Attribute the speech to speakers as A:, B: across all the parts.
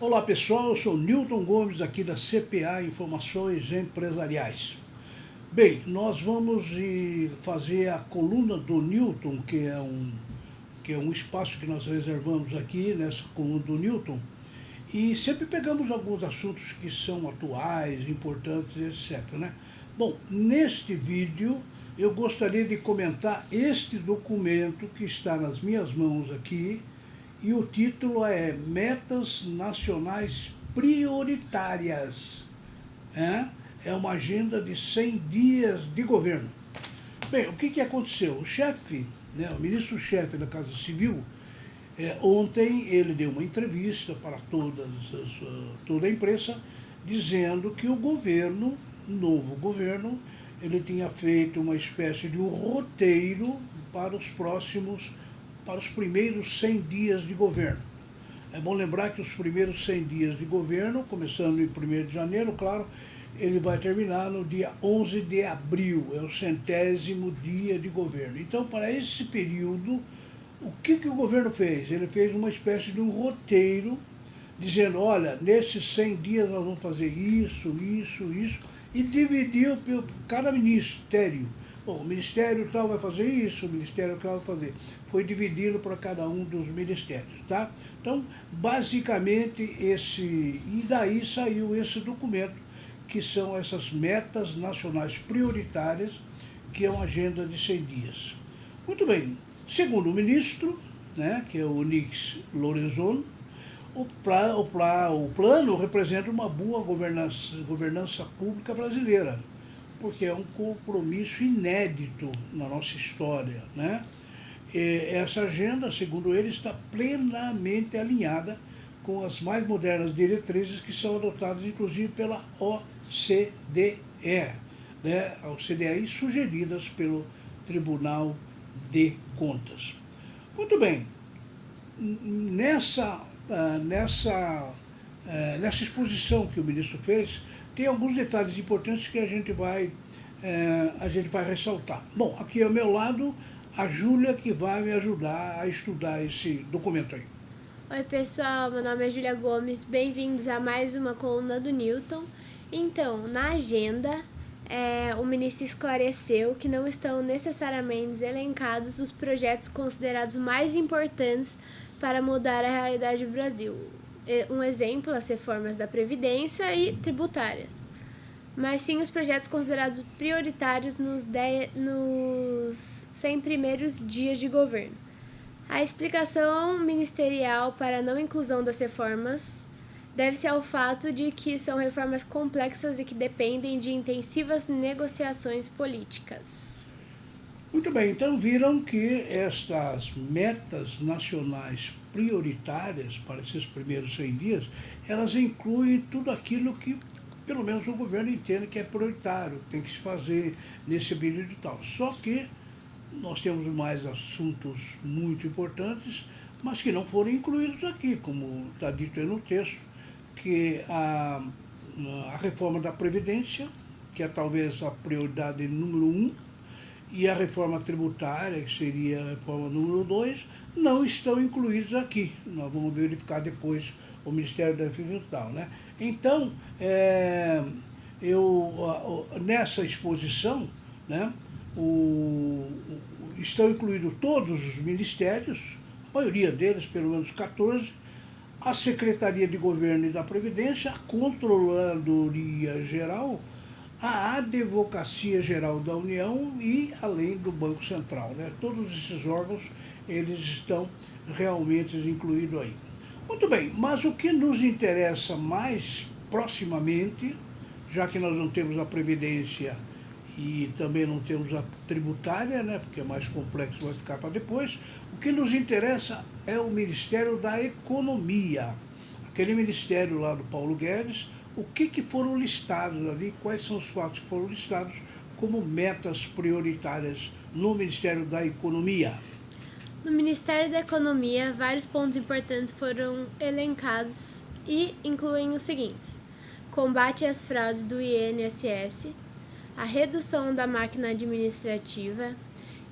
A: Olá pessoal, eu sou Newton Gomes aqui da CPA Informações Empresariais. Bem, nós vamos fazer a coluna do Newton, que é um espaço que nós reservamos aqui nessa coluna do Newton, e sempre pegamos alguns assuntos que são atuais, importantes, etc. Né? Bom, neste vídeo eu gostaria de comentar este documento que está nas minhas mãos aqui, e o título é Metas Nacionais Prioritárias. É uma agenda de 100 dias de governo. Bem, o que aconteceu? O chefe, o ministro-chefe da Casa Civil, ontem ele deu uma entrevista para toda a imprensa, dizendo que o governo, novo governo, ele tinha feito uma espécie de um roteiro para os primeiros 100 dias de governo. É bom lembrar que os primeiros 100 dias de governo, começando em 1º de janeiro, claro, ele vai terminar no dia 11 de abril, é o 100º dia de governo. Então, para esse período, o que o governo fez? Ele fez uma espécie de um roteiro, dizendo, olha, nesses 100 dias nós vamos fazer isso, e dividiu por cada ministério. Bom, o ministério tal vai fazer isso, o ministério tal vai fazer. Foi dividido para cada um dos ministérios, tá? Então, basicamente, e daí saiu esse documento, que são essas metas nacionais prioritárias, que é uma agenda de 100 dias. Muito bem, segundo o ministro, que é o Onyx Lorenzon, o plano representa uma boa governança pública brasileira, porque é um compromisso inédito na nossa história. Essa agenda, segundo ele, está plenamente alinhada com as mais modernas diretrizes que são adotadas, inclusive, pela OCDE, a OCDE sugeridas pelo Tribunal de Contas. Muito bem, nessa exposição que o ministro fez, tem alguns detalhes importantes que a gente vai ressaltar. Bom, aqui ao meu lado, a Júlia, que vai me ajudar a estudar esse documento aí.
B: Oi pessoal, meu nome é Júlia Gomes, bem-vindos a mais uma coluna do Newton. Então, na agenda, o ministro esclareceu que não estão necessariamente elencados os projetos considerados mais importantes para mudar a realidade do Brasil. Um exemplo, as reformas da Previdência e tributária, mas sim os projetos considerados prioritários nos 100 primeiros dias de governo. A explicação ministerial para a não inclusão das reformas deve-se ao fato de que são reformas complexas e que dependem de intensivas negociações políticas.
A: Muito bem, então viram que estas metas nacionais prioritárias para esses primeiros 100 dias, elas incluem tudo aquilo que, pelo menos, o governo entende que é prioritário, tem que se fazer nesse período e tal. Só que nós temos mais assuntos muito importantes, mas que não foram incluídos aqui, como está dito aí no texto, que a reforma da Previdência, que é talvez a prioridade número 1, e a reforma tributária, que seria a reforma número 2, não estão incluídos aqui. Nós vamos verificar depois o Ministério da Defesa e tal. Então, nessa exposição, estão incluídos todos os ministérios, a maioria deles, pelo menos 14, a Secretaria de Governo e da Previdência, a Controladoria Geral, a Advocacia Geral da União e além do Banco Central. Todos esses órgãos, eles estão realmente incluídos aí. Muito bem, mas o que nos interessa mais proximamente, já que nós não temos a Previdência e também não temos a tributária, porque é mais complexo, vai ficar para depois, o que nos interessa é o Ministério da Economia, aquele ministério lá do Paulo Guedes. O que foram listados ali, quais são os fatos que foram listados como metas prioritárias no Ministério da Economia?
B: No Ministério da Economia, vários pontos importantes foram elencados e incluem os seguintes: combate às fraudes do INSS, a redução da máquina administrativa,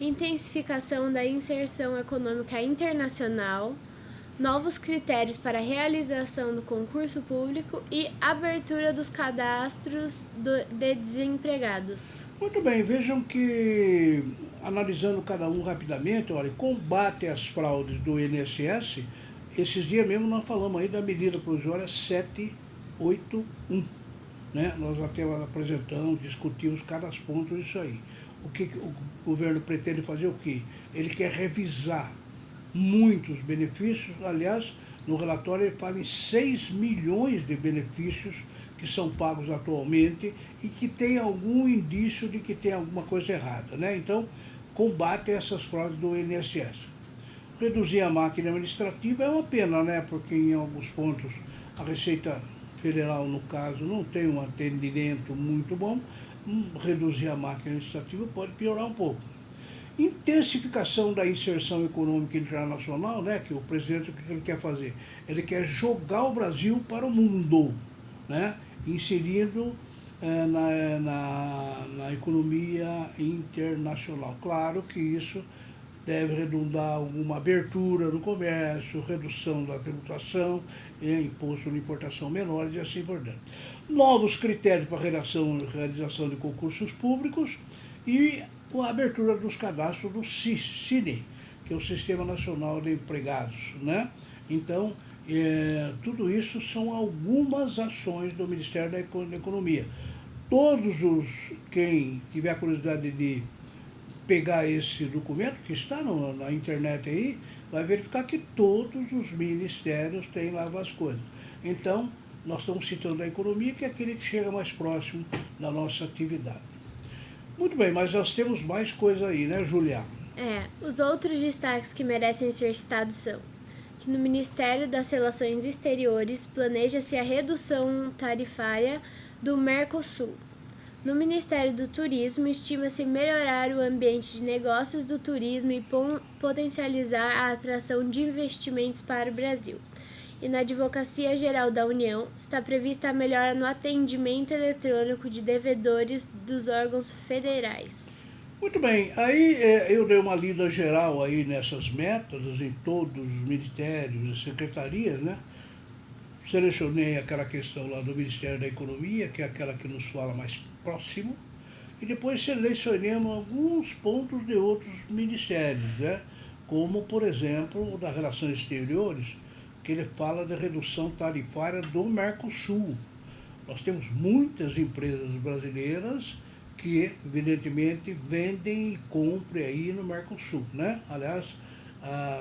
B: intensificação da inserção econômica internacional, novos critérios para a realização do concurso público e abertura dos cadastros de desempregados.
A: Muito bem, vejam que, analisando cada um rapidamente, olha, combate às fraudes do INSS, esses dias mesmo nós falamos aí da medida provisória 781, né? Nós até apresentamos, discutimos cada ponto disso aí. O que o governo pretende fazer o quê? Ele quer revisar muitos benefícios, aliás, no relatório ele fala em 6 milhões de benefícios que são pagos atualmente e que tem algum indício de que tem alguma coisa errada, né? Então, combate essas fraudes do INSS. Reduzir a máquina administrativa é uma pena, né? Porque em alguns pontos a Receita Federal, no caso, não tem um atendimento muito bom. Reduzir a máquina administrativa pode piorar um pouco. Intensificação da inserção econômica internacional, né? Que o presidente, o que ele quer fazer? Ele quer jogar o Brasil para o mundo, né? Inserindo na economia internacional. Claro que isso deve redundar alguma abertura no comércio, redução da tributação, imposto de importação menores e assim por diante. Novos critérios para a realização de concursos públicos e a abertura dos cadastros do CINE, que é o Sistema Nacional de Empregados, né? Então, tudo isso são algumas ações do Ministério da Economia. Quem tiver curiosidade de pegar esse documento, que está na internet aí, vai verificar que todos os ministérios têm lá as coisas. Então, nós estamos citando a economia, que é aquele que chega mais próximo da nossa atividade. Muito bem, mas nós temos mais coisa aí, né, Julia?
B: Os outros destaques que merecem ser citados são que no Ministério das Relações Exteriores planeja-se a redução tarifária do Mercosul. No Ministério do Turismo, estima-se melhorar o ambiente de negócios do turismo e potencializar a atração de investimentos para o Brasil. E na Advocacia Geral da União, está prevista a melhora no atendimento eletrônico de devedores dos órgãos federais.
A: Muito bem, aí eu dei uma lida geral aí nessas metas em todos os ministérios e secretarias, né? Selecionei aquela questão lá do Ministério da Economia, que é aquela que nos fala mais próximo, e depois selecionamos alguns pontos de outros ministérios, né? Como, por exemplo, o das Relações Exteriores, que ele fala da redução tarifária do Mercosul. Nós temos muitas empresas brasileiras que, evidentemente, vendem e compram aí no Mercosul, né? Aliás,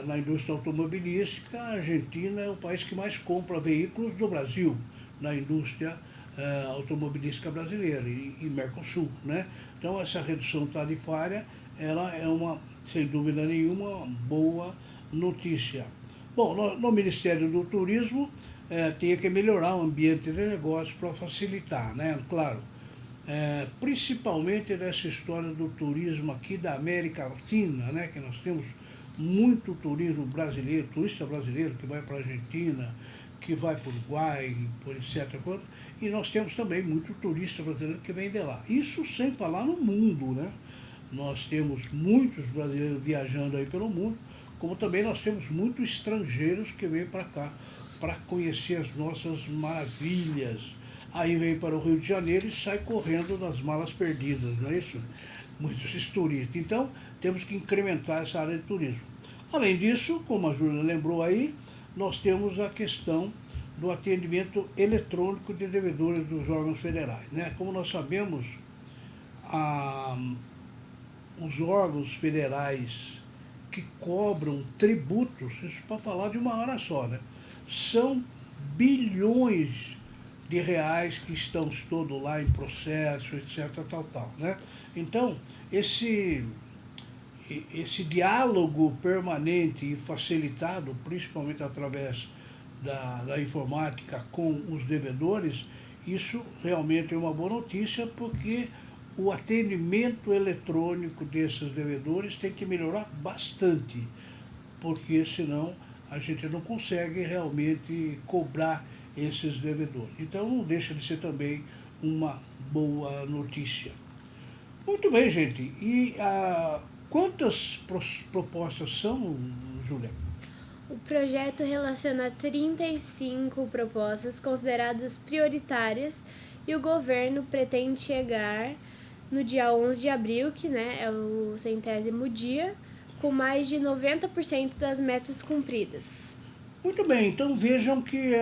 A: na indústria automobilística, a Argentina é o país que mais compra veículos do Brasil, na indústria automobilística brasileira e Mercosul, né? Então, essa redução tarifária, ela é sem dúvida nenhuma, boa notícia. Bom, no Ministério do Turismo, tinha que melhorar o ambiente de negócio para facilitar, né? Claro, principalmente nessa história do turismo aqui da América Latina, né? Que nós temos muito turismo brasileiro, turista brasileiro que vai para a Argentina, que vai para o Uruguai, por etc. E nós temos também muito turista brasileiro que vem de lá. Isso sem falar no mundo, né? Nós temos muitos brasileiros viajando aí pelo mundo, como também nós temos muitos estrangeiros que vêm para cá para conhecer as nossas maravilhas. Aí vem para o Rio de Janeiro e sai correndo nas malas perdidas, não é isso? Muitos turistas. Então, temos que incrementar essa área de turismo. Além disso, como a Júlia lembrou aí, nós temos a questão do atendimento eletrônico de devedores dos órgãos federais, né? Como nós sabemos, os órgãos federais que cobram tributos, isso para falar de uma hora só, né? São bilhões de reais que estão todos lá em processo, etc, tal, né? Então, esse diálogo permanente e facilitado, principalmente através da informática com os devedores, isso realmente é uma boa notícia, porque o atendimento eletrônico desses devedores tem que melhorar bastante, porque senão a gente não consegue realmente cobrar esses devedores. Então não deixa de ser também uma boa notícia. Muito bem, gente. E quantas propostas são, Júlia?
B: O projeto relaciona 35 propostas consideradas prioritárias e o governo pretende chegar no dia 11 de abril, que é o 100º dia, com mais de 90% das metas cumpridas.
A: Muito bem, então vejam que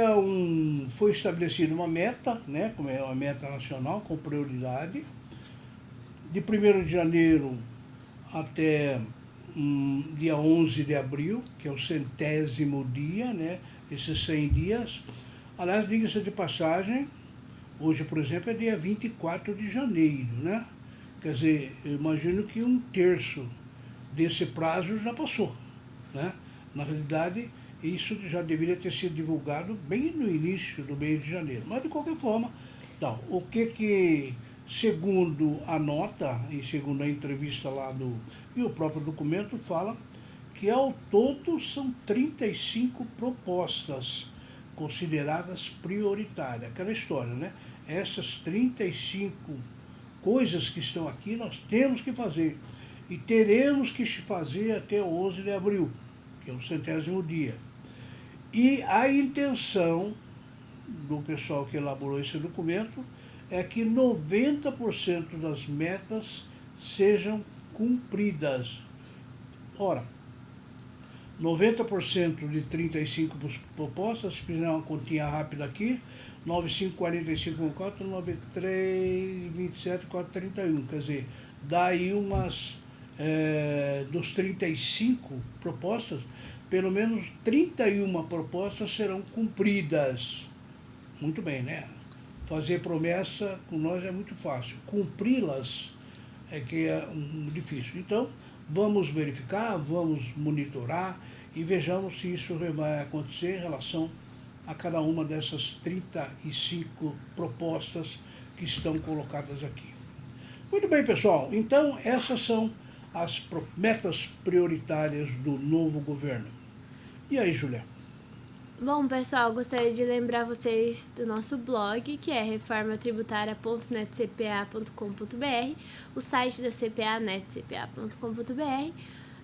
A: foi estabelecida uma meta, como é uma meta nacional com prioridade, de 1º de janeiro até dia 11 de abril, que é o 100º dia, esses 100 dias. Aliás, diga-se de passagem, hoje, por exemplo, é dia 24 de janeiro, Quer dizer, eu imagino que 1/3 desse prazo já passou, Na realidade, isso já deveria ter sido divulgado bem no início do mês de janeiro. Mas, de qualquer forma, então, o que segundo a nota e segundo a entrevista lá e o próprio documento, fala que ao todo são 35 propostas consideradas prioritárias. Aquela história, Essas 35 coisas que estão aqui nós temos que fazer. E teremos que fazer até o 11 de abril, que é o 100º dia. E a intenção do pessoal que elaborou esse documento é que 90% das metas sejam cumpridas. Ora, 90% de 35 propostas, se fizer uma continha rápida aqui, 95, 45, 4, 93, 27, 4, 31. Quer dizer, daí dos 35 propostas, pelo menos 31 propostas serão cumpridas. Muito bem, Fazer promessa com nós é muito fácil. Cumpri-las é que é difícil. Então, vamos verificar, vamos monitorar e vejamos se isso vai acontecer em relação a cada uma dessas 35 propostas que estão colocadas aqui. Muito bem, pessoal. Então, essas são as metas prioritárias do novo governo. E aí, Júlia?
B: Bom, pessoal, gostaria de lembrar vocês do nosso blog, que é reformatributária.netcpa.com.br, o site da CPA, netcpa.com.br.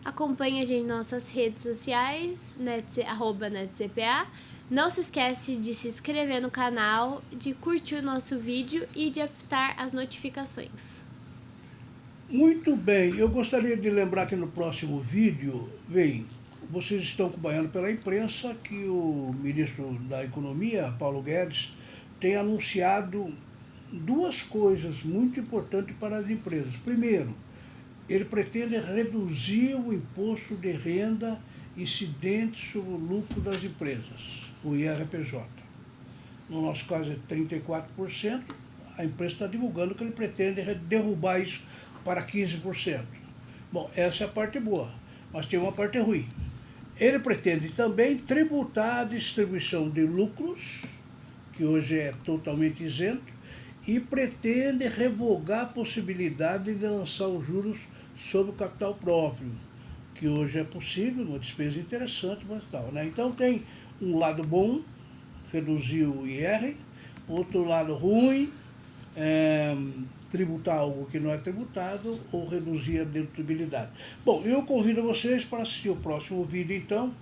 B: Acompanhe a gente em nossas redes sociais, @netcpa. Não se esquece de se inscrever no canal, de curtir o nosso vídeo e de apitar as notificações.
A: Muito bem, eu gostaria de lembrar que no próximo vídeo, vocês estão acompanhando pela imprensa que o ministro da Economia, Paulo Guedes, tem anunciado duas coisas muito importantes para as empresas. Primeiro, ele pretende reduzir o imposto de renda incidente sobre o lucro das empresas, o IRPJ. No nosso caso é 34%, a empresa está divulgando que ele pretende derrubar isso para 15%. Bom, essa é a parte boa, mas tem uma parte ruim. Ele pretende também tributar a distribuição de lucros, que hoje é totalmente isento, e pretende revogar a possibilidade de lançar os juros sobre o capital próprio, que hoje é possível, uma despesa interessante, mas tal. Então tem um lado bom, reduzir o IR, outro lado ruim, tributar algo que não é tributado ou reduzir a dedutibilidade. Bom, eu convido vocês para assistir o próximo vídeo, então,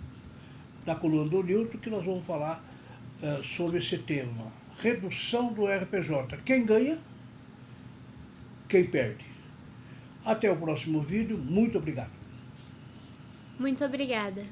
A: da coluna do Newton, que nós vamos falar sobre esse tema. Redução do RPJ. Quem ganha? Quem perde? Até o próximo vídeo. Muito obrigado.
B: Muito obrigada.